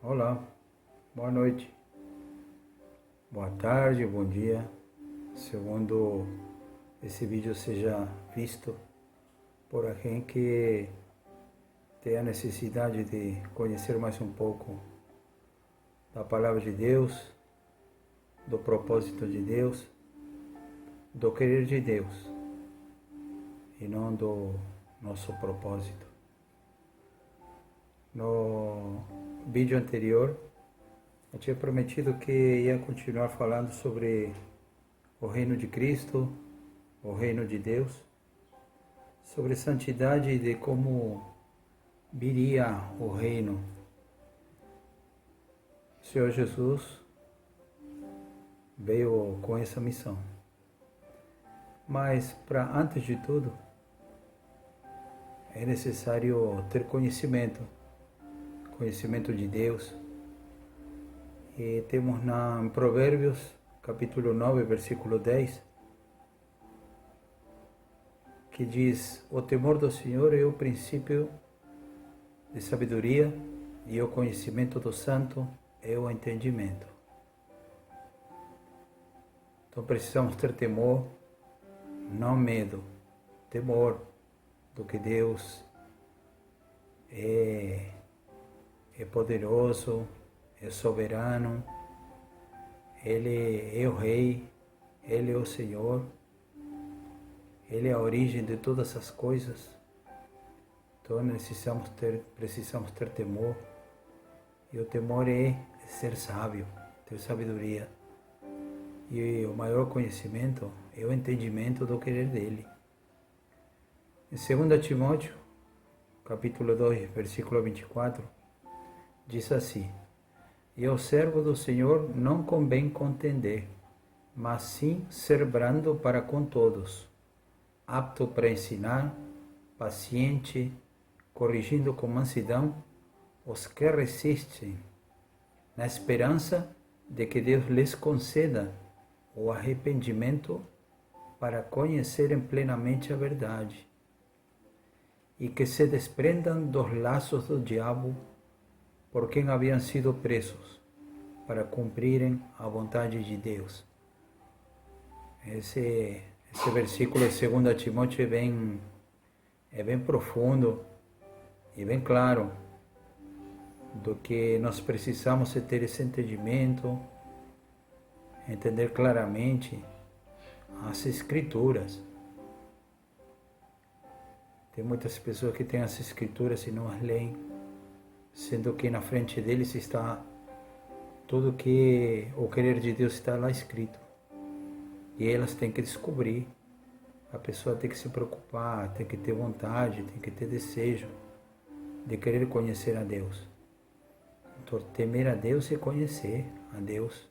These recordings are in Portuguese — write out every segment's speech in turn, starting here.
Olá, boa noite, boa tarde, bom dia. Segundo esse vídeo seja visto por alguém que tem a necessidade de conhecer mais um pouco da palavra de Deus, do propósito de Deus, do querer de Deus e não do nosso propósito. No vídeo anterior, eu tinha prometido que ia continuar falando sobre o reino de Cristo, o reino de Deus, sobre santidade e de como viria o reino. O Senhor Jesus veio com essa missão. Mas, antes de tudo, é necessário ter conhecimento de Deus. E temos em Provérbios, capítulo 9, versículo 10, que diz: o temor do Senhor é o princípio de sabedoria, e o conhecimento do santo é o entendimento. Então precisamos ter temor, não medo, temor do que Deus é poderoso, é soberano, Ele é o Rei, Ele é o Senhor, Ele é a origem de todas as coisas. Então precisamos ter temor, e o temor é ser sábio, ter sabedoria. E o maior conhecimento é o entendimento do querer dEle. Em 2 Timóteo, capítulo 2, versículo 24, diz assim: e ao servo do Senhor não convém contender, mas sim ser brando para com todos, apto para ensinar, paciente, corrigindo com mansidão os que resistem, na esperança de que Deus lhes conceda o arrependimento para conhecerem plenamente a verdade, e que se desprendam dos laços do diabo, por quem haviam sido presos, para cumprirem a vontade de Deus. Esse versículo de 2 Timóteo é bem profundo e bem claro do que nós precisamos ter esse entendimento, entender claramente as Escrituras. Tem muitas pessoas que têm as Escrituras e não as leem, sendo que na frente deles está tudo que o querer de Deus está lá escrito. E elas têm que descobrir. A pessoa tem que se preocupar, tem que ter vontade, tem que ter desejo de querer conhecer a Deus. Então, temer a Deus e conhecer a Deus.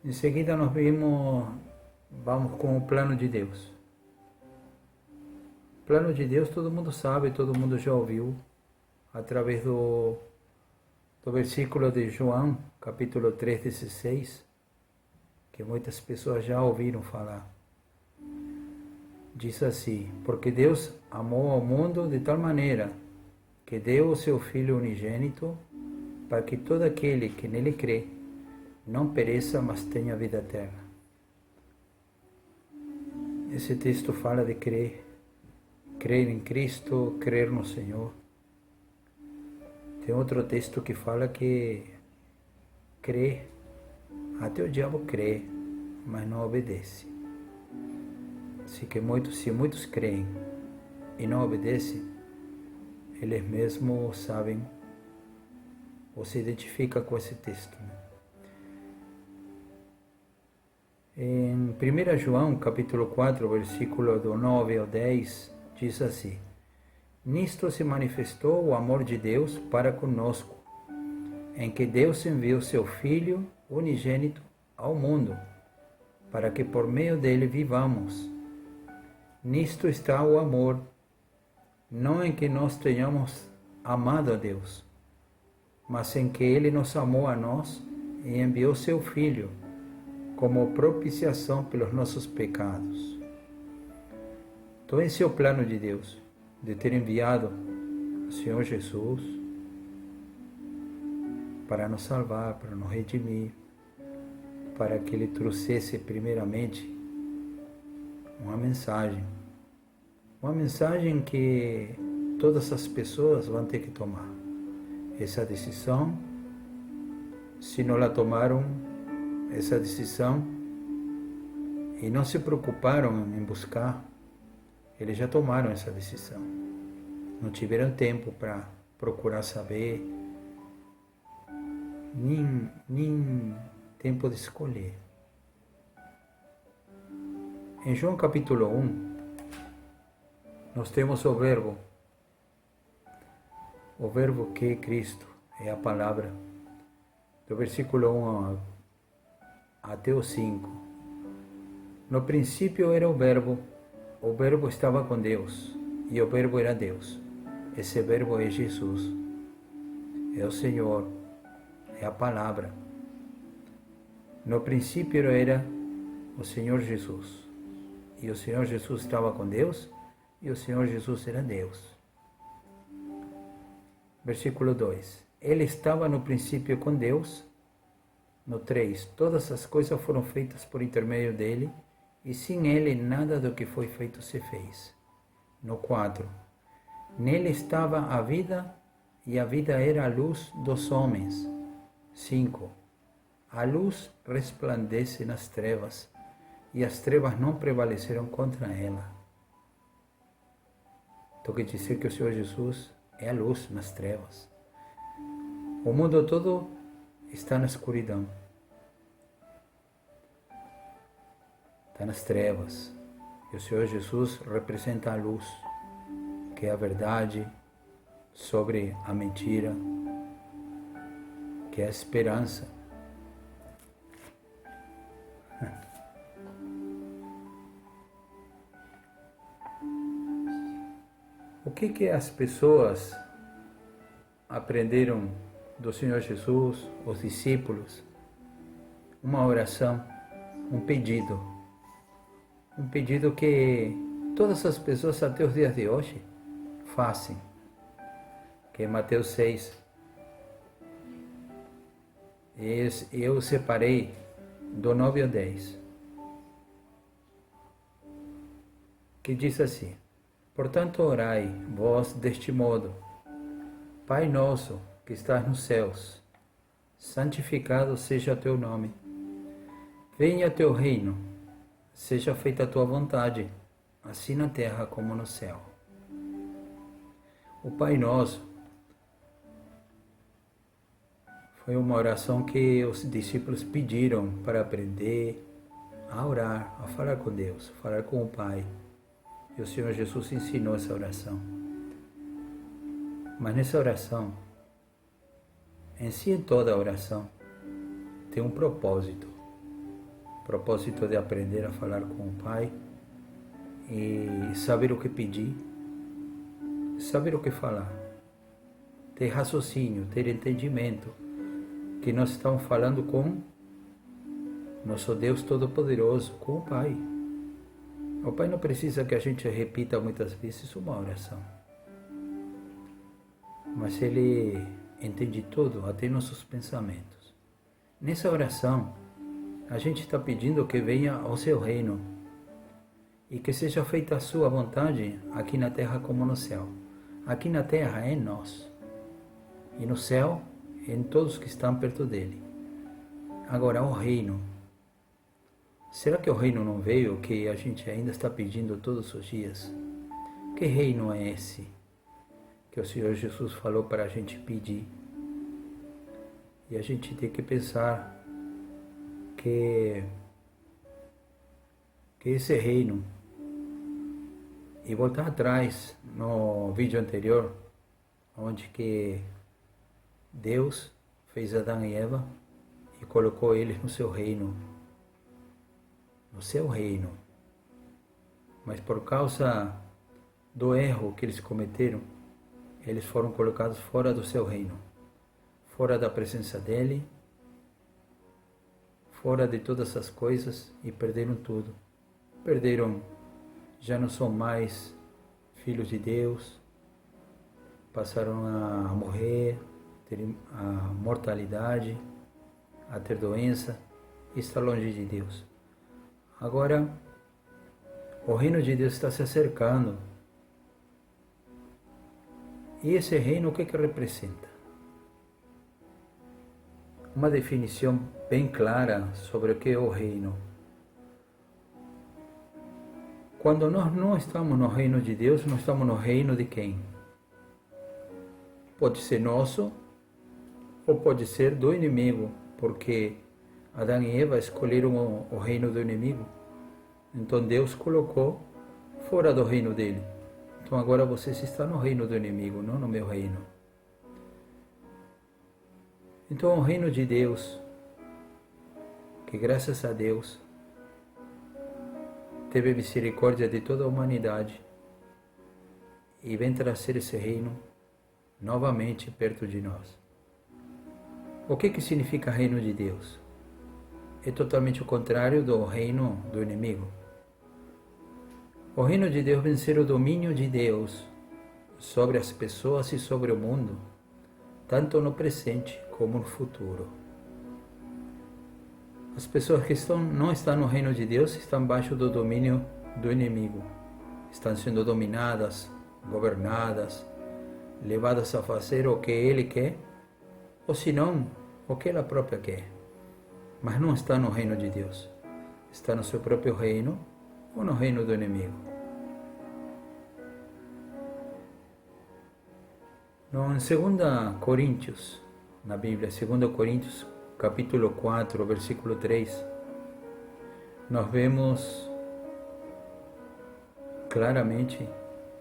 Em seguida nós vamos com o plano de Deus. O plano de Deus todo mundo sabe, todo mundo já ouviu, através do versículo de João, capítulo 3, 16, que muitas pessoas já ouviram falar. Diz assim: porque Deus amou ao mundo de tal maneira que deu o seu Filho unigênito, para que todo aquele que nele crê não pereça, mas tenha vida eterna. Esse texto fala de crer em Cristo, crer no Senhor. Tem outro texto que fala que crê, até o diabo crê, mas não obedece. Se muitos creem e não obedecem, eles mesmos sabem ou se identificam com esse texto. Em 1 João, capítulo 4, versículo do 9 ao 10, diz assim: nisto se manifestou o amor de Deus para conosco, em que Deus enviou seu Filho unigênito ao mundo, para que por meio dele vivamos. Nisto está o amor, não em que nós tenhamos amado a Deus, mas em que Ele nos amou a nós e enviou seu Filho como propiciação pelos nossos pecados. Então esse é o plano de Deus, de ter enviado o Senhor Jesus, para nos salvar, para nos redimir, para que Ele trouxesse primeiramente uma mensagem que todas as pessoas vão ter que tomar. Essa decisão, se não la tomaram, essa decisão, e não se preocuparam em buscar, eles já tomaram essa decisão. Não tiveram tempo para procurar saber, nem tempo de escolher. Em João capítulo 1, nós temos o verbo que é Cristo, é a palavra, do versículo 1 até o 5. No princípio era o verbo estava com Deus, e o verbo era Deus. Esse verbo é Jesus, é o Senhor, é a palavra. No princípio era o Senhor Jesus, e o Senhor Jesus estava com Deus, e o Senhor Jesus era Deus. Versículo 2. Ele estava no princípio com Deus. No 3. Todas as coisas foram feitas por intermédio dele, e sem ele nada do que foi feito se fez. No 4. Nele estava a vida, e a vida era a luz dos homens. 5. A luz resplandece nas trevas, e as trevas não prevaleceram contra ela. Então quer dizer que o Senhor Jesus é a luz nas trevas. O mundo todo está na escuridão, está nas trevas. E o Senhor Jesus representa a luz, que é a verdade sobre a mentira, que é a esperança. O que as pessoas aprenderam do Senhor Jesus, os discípulos? Uma oração, um pedido que todas as pessoas até os dias de hoje fazem, que é Mateus 6. Eu separei do 9 ao 10, que diz assim: portanto, orai vós deste modo: Pai nosso que estás nos céus, santificado seja o teu nome. Venha teu reino, seja feita a tua vontade, assim na terra como no céu. O Pai Nosso foi uma oração que os discípulos pediram para aprender a orar, a falar com Deus, a falar com o Pai. E o Senhor Jesus ensinou essa oração. Mas nessa oração, em si, em toda a oração, tem um propósito. Propósito de aprender a falar com o Pai e saber o que pedir, saber o que falar, ter raciocínio, ter entendimento, que nós estamos falando com nosso Deus Todo-Poderoso, com o Pai. O Pai não precisa que a gente repita muitas vezes uma oração, mas Ele entende tudo, até nossos pensamentos. Nessa oração, a gente está pedindo que venha ao seu reino e que seja feita a sua vontade aqui na terra como no céu. Aqui na terra é em nós, e no céu em todos que estão perto dele. Agora, o reino. Será que o reino não veio, que a gente ainda está pedindo todos os dias? Que reino é esse que o Senhor Jesus falou para a gente pedir? E a gente tem que pensar que esse reino, e voltar atrás no vídeo anterior, onde que Deus fez Adão e Eva e colocou eles no seu reino, mas por causa do erro que eles cometeram, eles foram colocados fora do seu reino, fora da presença dele, fora de todas as coisas, e perderam tudo. Perderam, já não são mais filhos de Deus, passaram a morrer, ter a mortalidade, a ter doença, e estar longe de Deus. Agora, o reino de Deus está se acercando. E esse reino, o que representa? Uma definição bem clara sobre o que é o reino. Quando nós não estamos no reino de Deus, nós estamos no reino de quem? Pode ser nosso ou pode ser do inimigo, porque Adão e Eva escolheram o reino do inimigo. Então Deus colocou fora do reino dele. Então agora vocês estão no reino do inimigo, não no meu reino. Então o reino de Deus, que graças a Deus teve misericórdia de toda a humanidade e vem trazer esse reino novamente perto de nós. O que significa reino de Deus? É totalmente o contrário do reino do inimigo. O reino de Deus vem ser o domínio de Deus sobre as pessoas e sobre o mundo, tanto no presente como no futuro. As pessoas que não estão no reino de Deus estão baixo do domínio do inimigo. Estão sendo dominadas, governadas, levadas a fazer o que ele quer, ou se não, o que ela própria quer. Mas não está no reino de Deus. Está no seu próprio reino ou no reino do inimigo. Em 2 Coríntios, na Bíblia, 2 Coríntios, capítulo 4, versículo 3, nós vemos claramente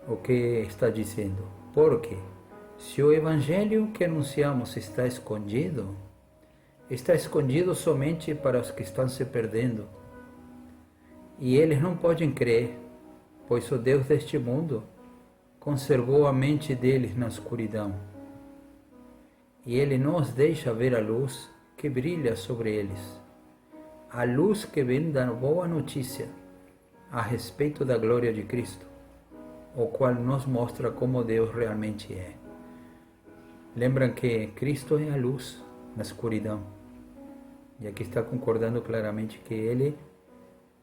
o que está dizendo. Porque se o evangelho que anunciamos está escondido somente para os que estão se perdendo. E eles não podem crer, pois o Deus deste mundo conservou a mente deles na escuridão. E ele não os deixa ver a luz que brilha sobre eles, a luz que vem da boa notícia a respeito da glória de Cristo, o qual nos mostra como Deus realmente é. Lembram que Cristo é a luz na escuridão. E aqui está concordando claramente que ele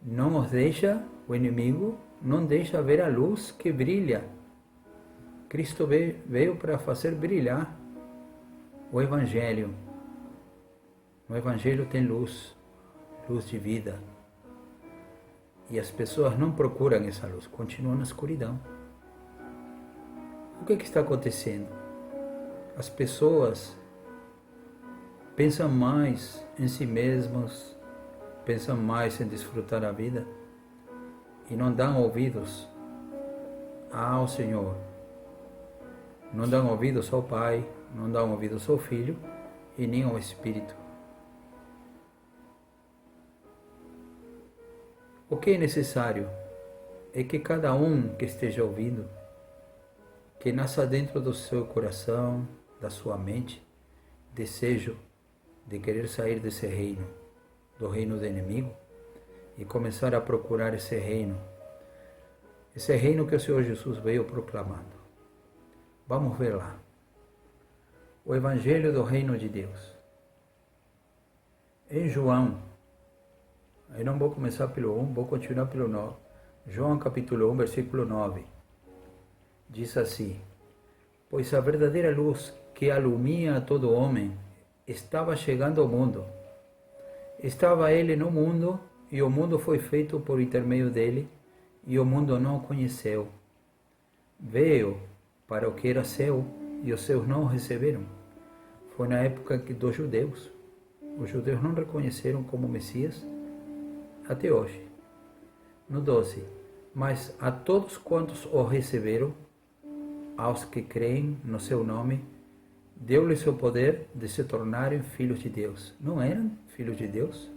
não os deixa, o inimigo não deixa ver a luz que brilha. Cristo veio para fazer brilhar o Evangelho. No Evangelho tem luz, luz de vida. E as pessoas não procuram essa luz, continuam na escuridão. O que está acontecendo? As pessoas pensam mais em si mesmos, pensam mais em desfrutar a vida e não dão ouvidos ao Senhor. Não dão ouvidos ao Pai, não dão ouvidos ao Filho e nem ao Espírito. O que é necessário é que cada um que esteja ouvindo, que nasça dentro do seu coração, da sua mente, desejo de querer sair desse reino, do reino do inimigo, e começar a procurar esse reino que o Senhor Jesus veio proclamando. Vamos ver lá. O Evangelho do Reino de Deus. Em João, eu não vou começar pelo 1, vou continuar pelo 9. João capítulo 1, versículo 9. Diz assim: pois a verdadeira luz que alumia a todo homem estava chegando ao mundo. Estava ele no mundo, e o mundo foi feito por intermédio dele, e o mundo não o conheceu. Veio para o que era seu, e os seus não o receberam. Foi na época dos judeus. Os judeus não reconheceram como Messias até hoje. No 12. Mas a todos quantos o receberam, aos que creem no seu nome, deu-lhes o poder de se tornarem filhos de Deus. Não eram filhos de Deus?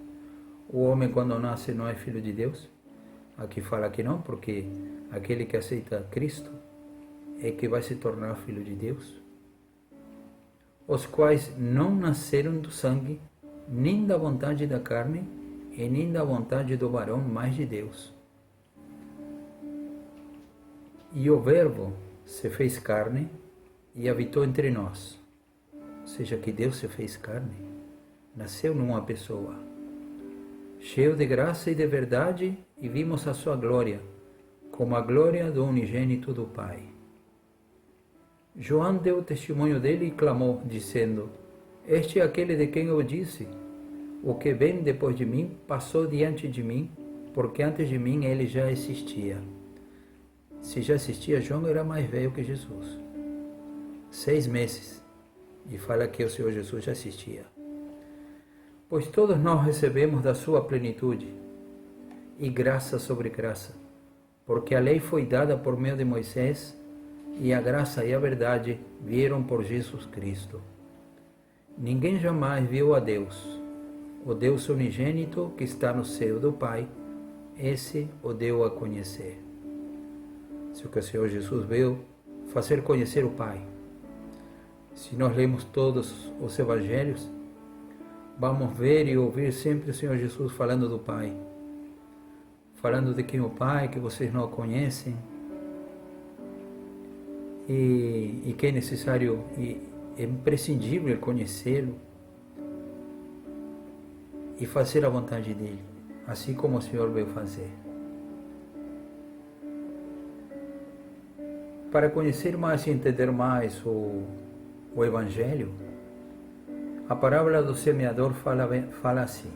O homem, quando nasce, não é filho de Deus? Aqui fala que não, porque aquele que aceita Cristo é que vai se tornar filho de Deus. Os quais não nasceram do sangue, nem da vontade da carne, e nem da vontade do varão, mas de Deus. E o Verbo se fez carne e habitou entre nós. 2 seja, que Deus se fez carne, nasceu numa pessoa, cheio de graça e de verdade, e vimos a sua glória, como a glória do unigênito do Pai. João deu testemunho dele e clamou, dizendo: Este é aquele de quem eu disse: O que vem depois de mim passou diante de mim, porque antes de mim ele já existia. Se já existia, João era mais velho que Jesus. 6 meses. E fala que o Senhor Jesus já existia. Pois todos nós recebemos da sua plenitude, e graça sobre graça, porque a lei foi dada por meio de Moisés, e a graça e a verdade vieram por Jesus Cristo. Ninguém jamais viu a Deus. O Deus unigênito que está no seio do Pai, esse o deu a conhecer. Se o que o Senhor Jesus veio fazer conhecer o Pai. Se nós lemos todos os evangelhos, vamos ver e ouvir sempre o Senhor Jesus falando do Pai. Falando de quem é o Pai, que vocês não conhecem. E que é necessário e é imprescindível conhecê-lo e fazer a vontade dele, assim como o Senhor veio fazer. Para conhecer mais e entender mais o Evangelho, a parábola do semeador fala assim,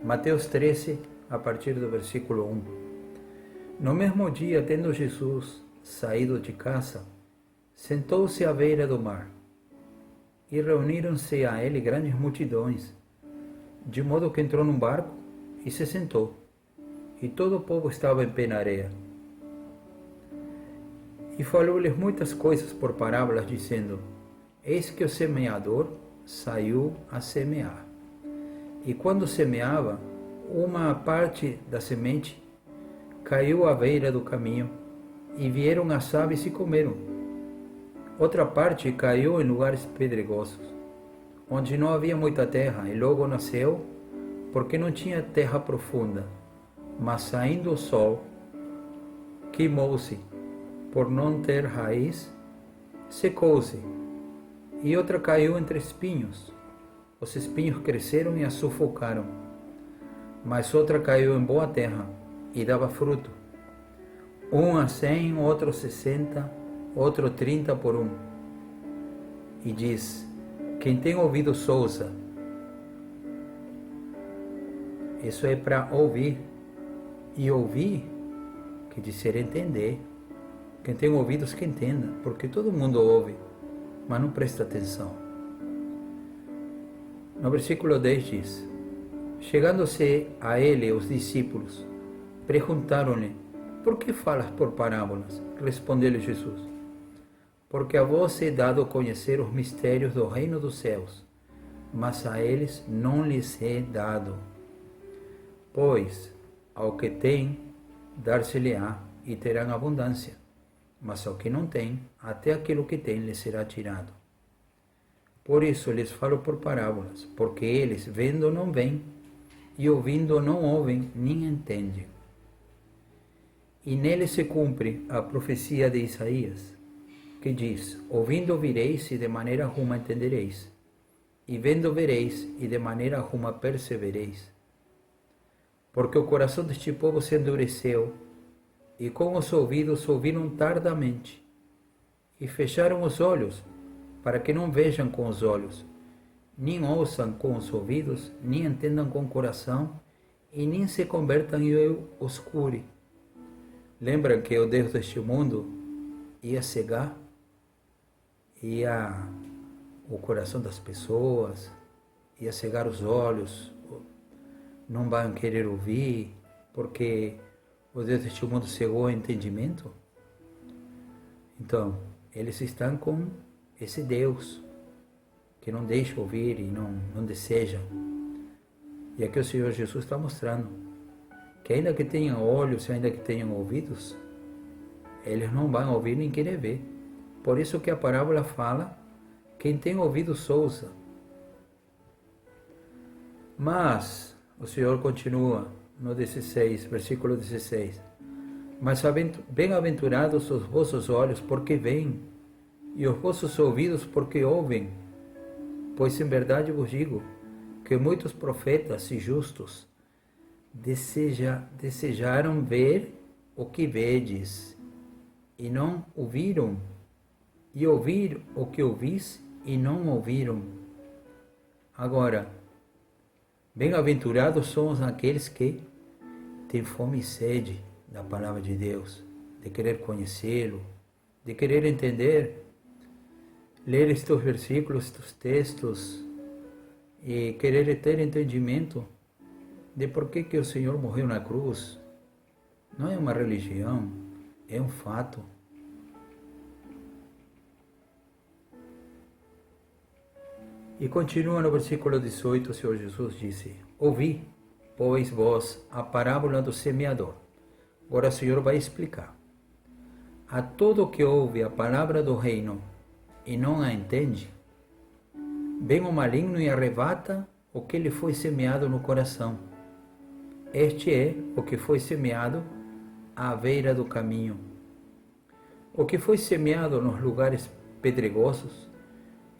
Mateus 13, a partir do versículo 1. No mesmo dia, tendo Jesus saído de casa, sentou-se à beira do mar, e reuniram-se a ele grandes multidões, de modo que entrou num barco e se sentou, e todo o povo estava em pé na areia. E falou-lhes muitas coisas por parábolas, dizendo: Eis que o semeador saiu a semear. E quando semeava, uma parte da semente caiu à beira do caminho, e vieram as aves e comeram. Outra parte caiu em lugares pedregosos, onde não havia muita terra, e logo nasceu, porque não tinha terra profunda. Mas saindo o sol, queimou-se, por não ter raiz, secou-se. E outra caiu entre espinhos. Os espinhos cresceram e a sufocaram. Mas outra caiu em boa terra, e dava fruto. Um a 100, outro 60, outro 30 por um. E diz: Quem tem ouvidos ouça. Isso é para ouvir. E ouvir quer dizer entender. Quem tem ouvidos que entenda, porque todo mundo ouve, mas não presta atenção. No versículo 10 diz: Chegando-se a ele os discípulos, perguntaram-lhe: Por que falas por parábolas? Respondeu-lhe Jesus: Porque a vós é dado conhecer os mistérios do reino dos céus, mas a eles não lhes é dado. Pois ao que tem, dar-se-lhe-á e terão abundância, mas ao que não tem, até aquilo que tem lhe será tirado. Por isso lhes falo por parábolas, porque eles, vendo, não veem, e ouvindo, não ouvem, nem entendem. E nele se cumpre a profecia de Isaías, que diz: Ouvindo ouvireis, e de maneira alguma entendereis, e vendo vereis, e de maneira alguma percebereis. Porque o coração deste povo se endureceu, e com os ouvidos ouviram tardamente, e fecharam os olhos, para que não vejam com os olhos, nem ouçam com os ouvidos, nem entendam com o coração, e nem se convertam e eu os cure. Lembram que o Deus deste mundo ia cegar, ia o coração das pessoas, ia cegar os olhos, não vão querer ouvir, porque o Deus deste mundo cegou o entendimento? Então, eles estão com esse Deus que não deixa ouvir e não deseja. E aqui o Senhor Jesus está mostrando que ainda que tenham olhos, ainda que tenham ouvidos, eles não vão ouvir nem querer ver. Por isso que a parábola fala: quem tem ouvidos ouça. Mas o Senhor continua no 16, versículo 16. Mas bem-aventurados os vossos olhos, porque veem, e os vossos ouvidos, porque ouvem. Pois em verdade vos digo que muitos profetas e justos desejaram ver o que vedes, e não ouviram, e ouvir o que ouvis, e não ouviram. Agora, bem-aventurados somos aqueles que têm fome e sede da palavra de Deus, de querer conhecê-lo, de querer entender, ler estes versículos, estes textos, e querer ter entendimento de por que o Senhor morreu na cruz. Não é uma religião, é um fato. E continua no versículo 18, o Senhor Jesus disse: ouvi, pois vós, a parábola do semeador. Agora o Senhor vai explicar. A todo que ouve a palavra do reino e não a entende, vem o maligno e arrebata o que lhe foi semeado no coração. Este é o que foi semeado à beira do caminho. O que foi semeado nos lugares pedregosos,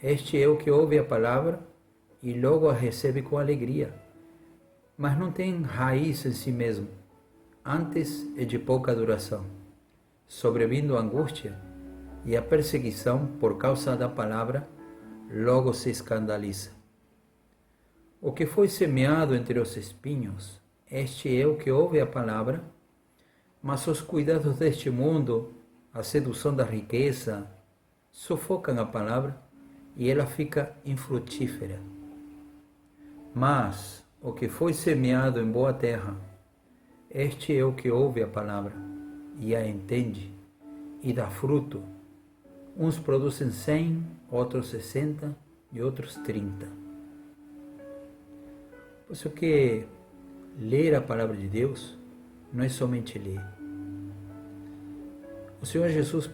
este é o que ouve a palavra e logo a recebe com alegria, mas não tem raiz em si mesmo, antes é de pouca duração, sobrevindo a angústia e a perseguição por causa da palavra, logo se escandaliza. O que foi semeado entre os espinhos, este é o que ouve a palavra, mas os cuidados deste mundo, a sedução da riqueza, sufocam a palavra e ela fica infrutífera. Mas o que foi semeado em boa terra, este é o que ouve a palavra e a entende e dá fruto. Uns produzem 100, outros 60 e outros 30. Por isso que ler a palavra de Deus não é somente ler. O Senhor Jesus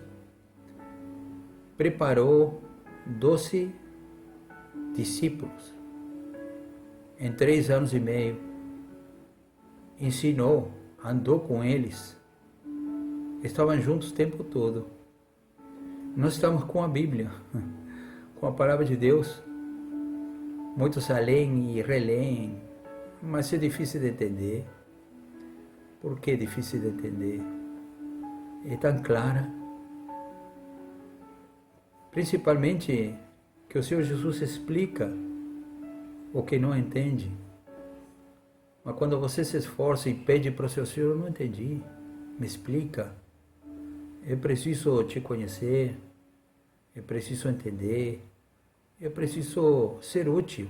preparou 12 discípulos em 3 anos e meio. Ensinou, andou com eles. Estavam juntos o tempo todo. Nós estamos com a Bíblia, com a palavra de Deus. Muitos a leem e releem, mas é difícil de entender. Por que é difícil de entender? É tão clara. Principalmente que o Senhor Jesus explica o que não entende. Mas quando você se esforça e pede para o seu Senhor, eu não entendi, me explica. Eu preciso te conhecer, eu preciso entender, eu preciso ser útil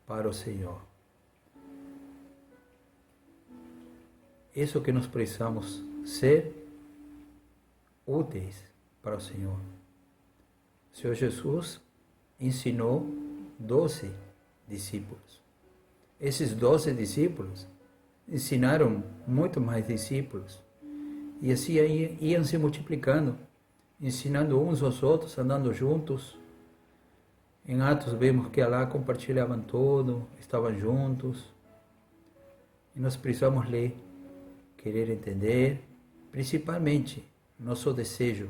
para o Senhor. Isso que nós precisamos ser úteis para o Senhor. O Senhor Jesus ensinou 12 discípulos. Esses 12 discípulos ensinaram muito mais discípulos. E assim iam se multiplicando, ensinando uns aos outros, andando juntos. Em Atos vemos que lá compartilhavam tudo, estavam juntos. E nós precisamos ler, querer entender, principalmente nosso desejo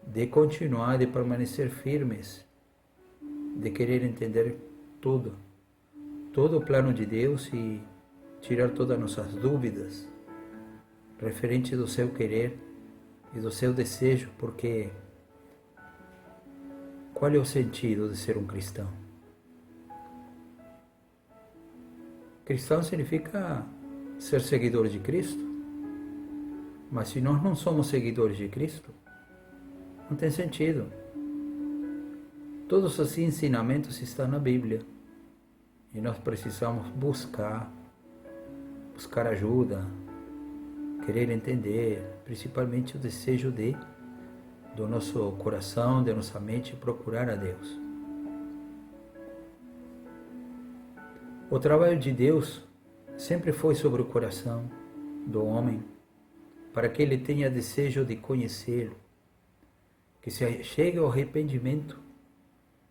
de continuar, de permanecer firmes, de querer entender tudo, todo o plano de Deus e tirar todas as nossas dúvidas referente do seu querer e do seu desejo, porque qual é o sentido de ser um cristão? Cristão significa ser seguidor de Cristo, mas se nós não somos seguidores de Cristo, não tem sentido. Todos os ensinamentos estão na Bíblia e nós precisamos buscar ajuda, querer entender, principalmente o desejo do nosso coração, da nossa mente, procurar a Deus. O trabalho de Deus sempre foi sobre o coração do homem, para que ele tenha desejo de conhecê-lo, que se chegue ao arrependimento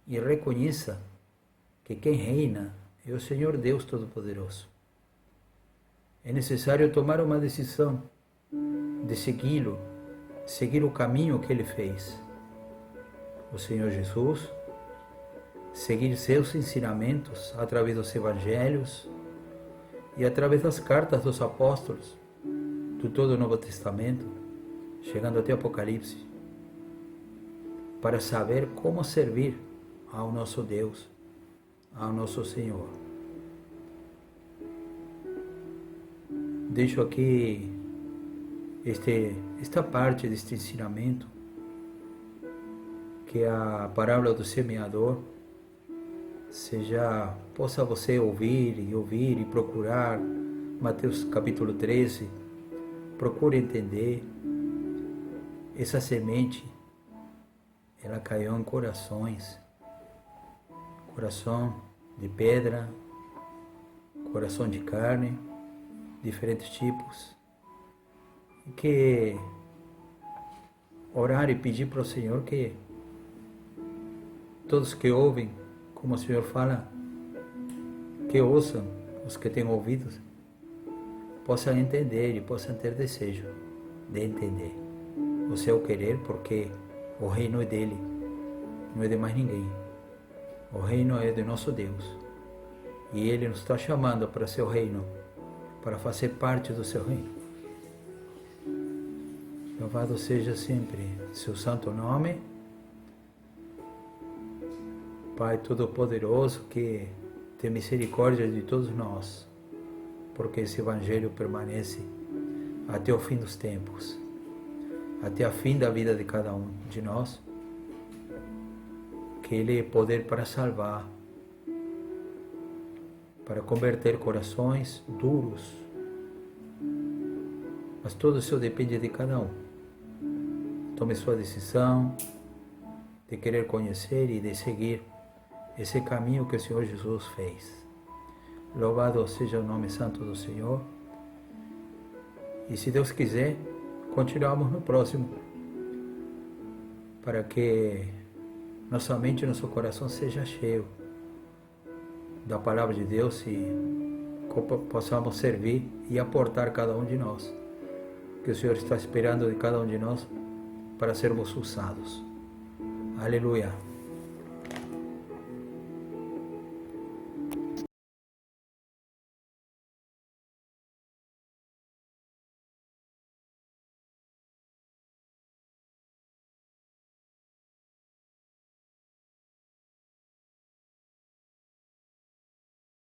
e reconheça que quem reina é o Senhor Deus Todo-Poderoso. É necessário tomar uma decisão de segui-lo, seguir o caminho que ele fez. O Senhor Jesus seguir seus ensinamentos através dos evangelhos e através das cartas dos apóstolos, de todo o Novo Testamento, chegando até Apocalipse, para saber como servir ao nosso Deus, ao nosso Senhor. Deixo aqui esta parte deste ensinamento, que a parábola do semeador possa você ouvir e procurar. Mateus capítulo 13, procure entender. Essa semente, ela caiu em corações, coração de pedra, coração de carne, diferentes tipos, e que orar e pedir para o Senhor que todos que ouvem, como o Senhor fala, que ouçam, os que têm ouvidos, possam entender e possam ter desejo de entender o seu querer, porque o reino é dele, não é de mais ninguém. O reino é de nosso Deus, e Ele nos está chamando para seu reino, para fazer parte do seu reino. Louvado seja sempre seu santo nome, Pai Todo-Poderoso, que tem misericórdia de todos nós, porque esse Evangelho permanece até o fim dos tempos, até a fim da vida de cada um de nós, que Ele é poder para salvar, para converter corações duros, mas tudo isso depende de cada um. Tome sua decisão de querer conhecer e de seguir esse caminho que o Senhor Jesus fez. Louvado seja o nome santo do Senhor. E se Deus quiser, continuamos no próximo, para que nossa mente e nosso coração seja cheio da palavra de Deus e possamos servir e aportar cada um de nós, que o Senhor está esperando de cada um de nós para sermos usados. Aleluia.